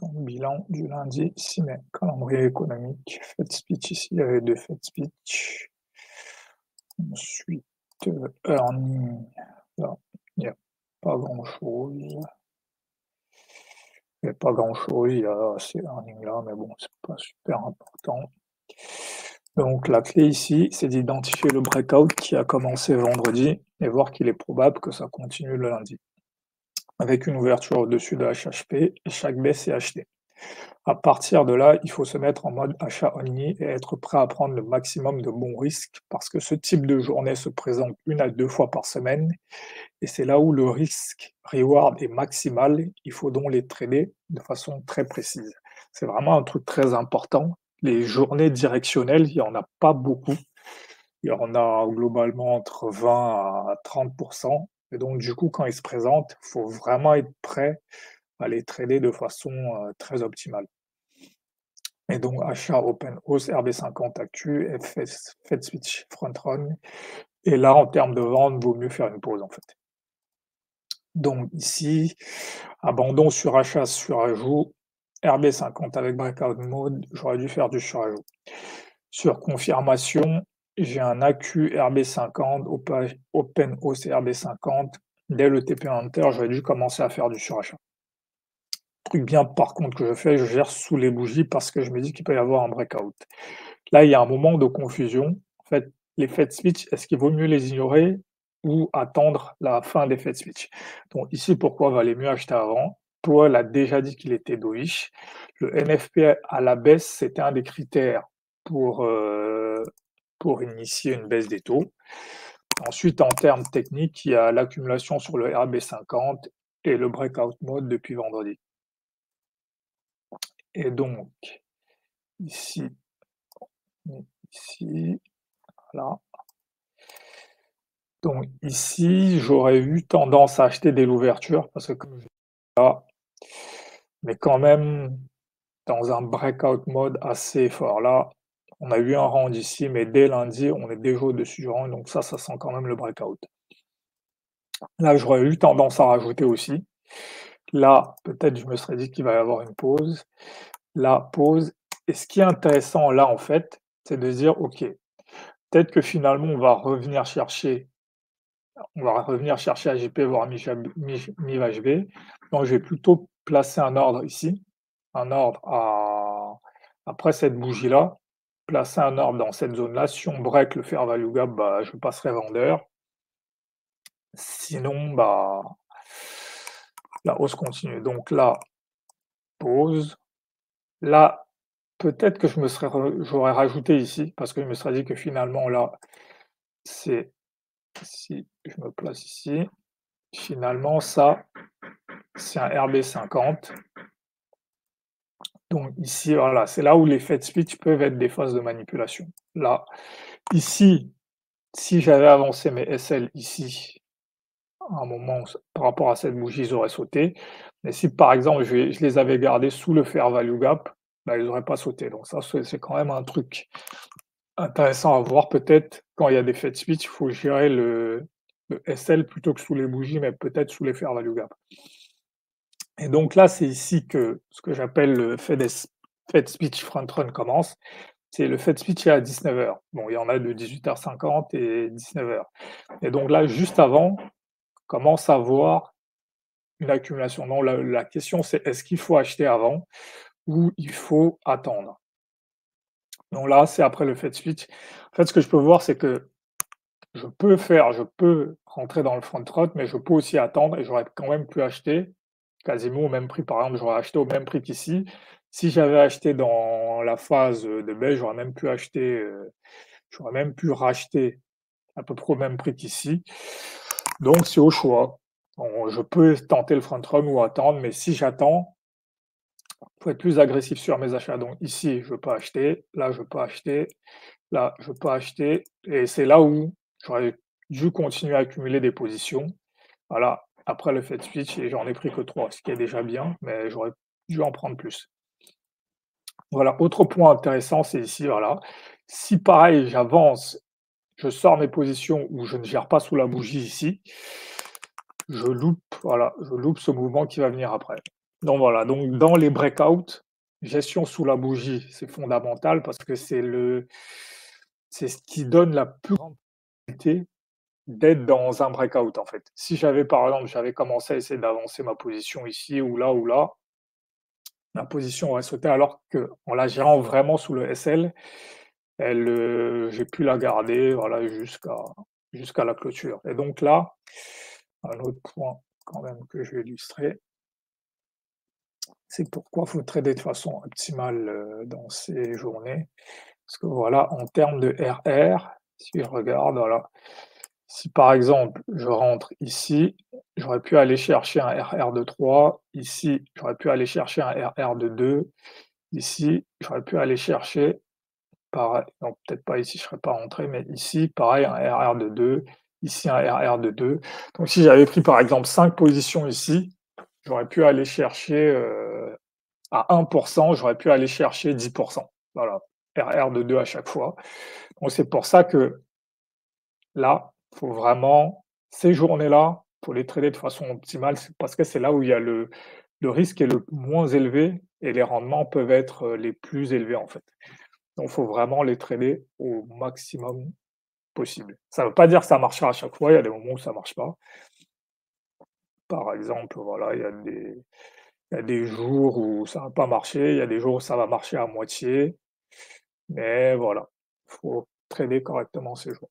Donc, bilan du lundi 6 mai. Calendrier économique. Fed speech ici, il y avait 2 Fed speech. Ensuite, earning. Là, il n'y a pas grand-chose. Il n'y a pas grand-chose, il y a ces earnings là, mais bon, c'est pas super important. Donc la clé ici, c'est d'identifier le breakout qui a commencé vendredi et voir qu'il est probable que ça continue le lundi, avec une ouverture au-dessus de HHP et chaque baisse est achetée. À partir de là, il faut se mettre en mode achat only et être prêt à prendre le maximum de bons risques parce que ce type de journée se présente 1 à 2 fois par semaine et c'est là où le risque reward est maximal. Il faut donc les trader de façon très précise. C'est vraiment un truc très important. Les journées directionnelles, il y en a pas beaucoup. Il y en a globalement entre 20 à 30 et donc du coup, quand ils se présentent, il faut vraiment être prêt à les trader de façon, très optimale. Et donc achat open hausse, RB50 actu, Fed switch front run et là, en termes de vente, vaut mieux faire une pause, en fait. Donc ici, abandon sur achat sur ajout, RB50 avec breakout mode, j'aurais dû faire du surajout. Sur confirmation, j'ai un AQ RB50, open hausse et RB50. Dès le TP Hunter, j'aurais dû commencer à faire du surachat. Truc bien par contre que je fais, je gère sous les bougies parce que je me dis qu'il peut y avoir un breakout. Là, il y a un moment de confusion. En fait, les Fed switch, est-ce qu'il vaut mieux les ignorer ou attendre la fin des Fed switch? Donc ici, pourquoi valait mieux acheter avant? Powell a déjà dit qu'il était dovish. Le NFP à la baisse, c'était un des critères pour initier une baisse des taux. Ensuite, en termes techniques, il y a l'accumulation sur le RB50 et le breakout mode depuis vendredi. Et donc, ici, voilà. Donc ici, j'aurais eu tendance à acheter dès l'ouverture parce que comme je là, mais quand même dans un breakout mode assez fort. Là, on a eu un round ici, mais dès lundi, on est déjà au-dessus du round, donc ça sent quand même le breakout. Là, j'aurais eu tendance à rajouter aussi. Là, peut-être je me serais dit qu'il va y avoir une pause. Là, pause. Et ce qui est intéressant là, en fait, c'est de se dire, OK, peut-être que finalement, on va revenir chercher AJP, voire MIV-HV. Donc, je vais plutôt placer un ordre ici, un ordre après cette bougie-là, placer un ordre dans cette zone-là. Si on break le fair value gap, bah, je passerai vendeur. Sinon, bah, la hausse continue. Donc là, pause. Là, peut-être que j'aurais rajouté ici, parce que je me serais dit que finalement, là, c'est si je me place ici, finalement, ça, c'est un RB50. Donc ici, voilà, c'est là où les Fed speech peuvent être des phases de manipulation. Là, ici, si j'avais avancé mes SL ici, à un moment, par rapport à cette bougie, ils auraient sauté. Mais si par exemple, je les avais gardés sous le fair value gap, bah, ils n'auraient pas sauté. Donc ça, c'est quand même un truc intéressant à voir. Peut-être quand il y a des Fed speech, il faut gérer le SL plutôt que sous les bougies, mais peut-être sous les fair value gap. Et donc là, c'est ici que ce que j'appelle le Fed speech front run commence. C'est le Fed speech est à 19h. Bon, il y en a de 18h50 et 19h. Et donc là, juste avant, commence à voir une accumulation. Non, la question, c'est est-ce qu'il faut acheter avant ou il faut attendre? Donc là, c'est après le Fed speech. En fait, ce que je peux voir, c'est que je peux rentrer dans le front run, mais je peux aussi attendre et j'aurais quand même pu acheter quasiment au même prix. Par exemple, j'aurais acheté au même prix qu'ici. Si j'avais acheté dans la phase de baisse, j'aurais même pu racheter à peu près au même prix qu'ici. Donc c'est au choix. Bon, je peux tenter le front run ou attendre, mais si j'attends, il faut être plus agressif sur mes achats. Donc ici, je veux pas acheter, là, je veux pas acheter, là, je veux pas acheter. Et c'est là où j'aurais dû continuer à accumuler des positions. Voilà, après le Fed switch, et j'en ai pris que 3, ce qui est déjà bien, mais j'aurais dû en prendre plus. Voilà, autre point intéressant, c'est ici, voilà. Si pareil, j'avance, je sors mes positions ou je ne gère pas sous la bougie ici, je loupe ce mouvement qui va venir après. Donc voilà, donc dans les breakouts, gestion sous la bougie, c'est fondamental parce que c'est ce qui donne la plus grande probabilité d'être dans un breakout, en fait. Si j'avais, par exemple, j'avais commencé à essayer d'avancer ma position ici ou là, ma position aurait sauté alors qu'en la gérant vraiment sous le SL, j'ai pu la garder, voilà, jusqu'à la clôture et donc là, un autre point quand même que je vais illustrer, c'est pourquoi faut trader de façon optimale, dans ces journées. Parce que voilà, en termes de RR, si je regarde, voilà, si par exemple je rentre ici, j'aurais pu aller chercher un RR de 3, ici, j'aurais pu aller chercher un RR de 2, ici, j'aurais pu aller chercher pareil, non peut-être pas ici, je serais pas rentré, mais ici, pareil, un RR de 2, ici un RR de 2. Donc si j'avais pris par exemple 5 positions ici, j'aurais pu aller chercher, à 1 j'aurais pu aller chercher 10. Voilà, RR de 2 à chaque fois. Donc c'est pour ça que là, faut vraiment ces journées-là, faut les trader de façon optimale, c'est parce que c'est là où il y a le risque est le moins élevé et les rendements peuvent être, les plus élevés, en fait. Donc faut vraiment les trader au maximum possible. Ça ne veut pas dire que ça marchera à chaque fois, il y a des moments où ça marche pas. Par exemple, voilà, il y a des jours où ça va pas marcher, il y a des jours où ça va marcher à moitié, mais voilà, faut trader correctement ces jours.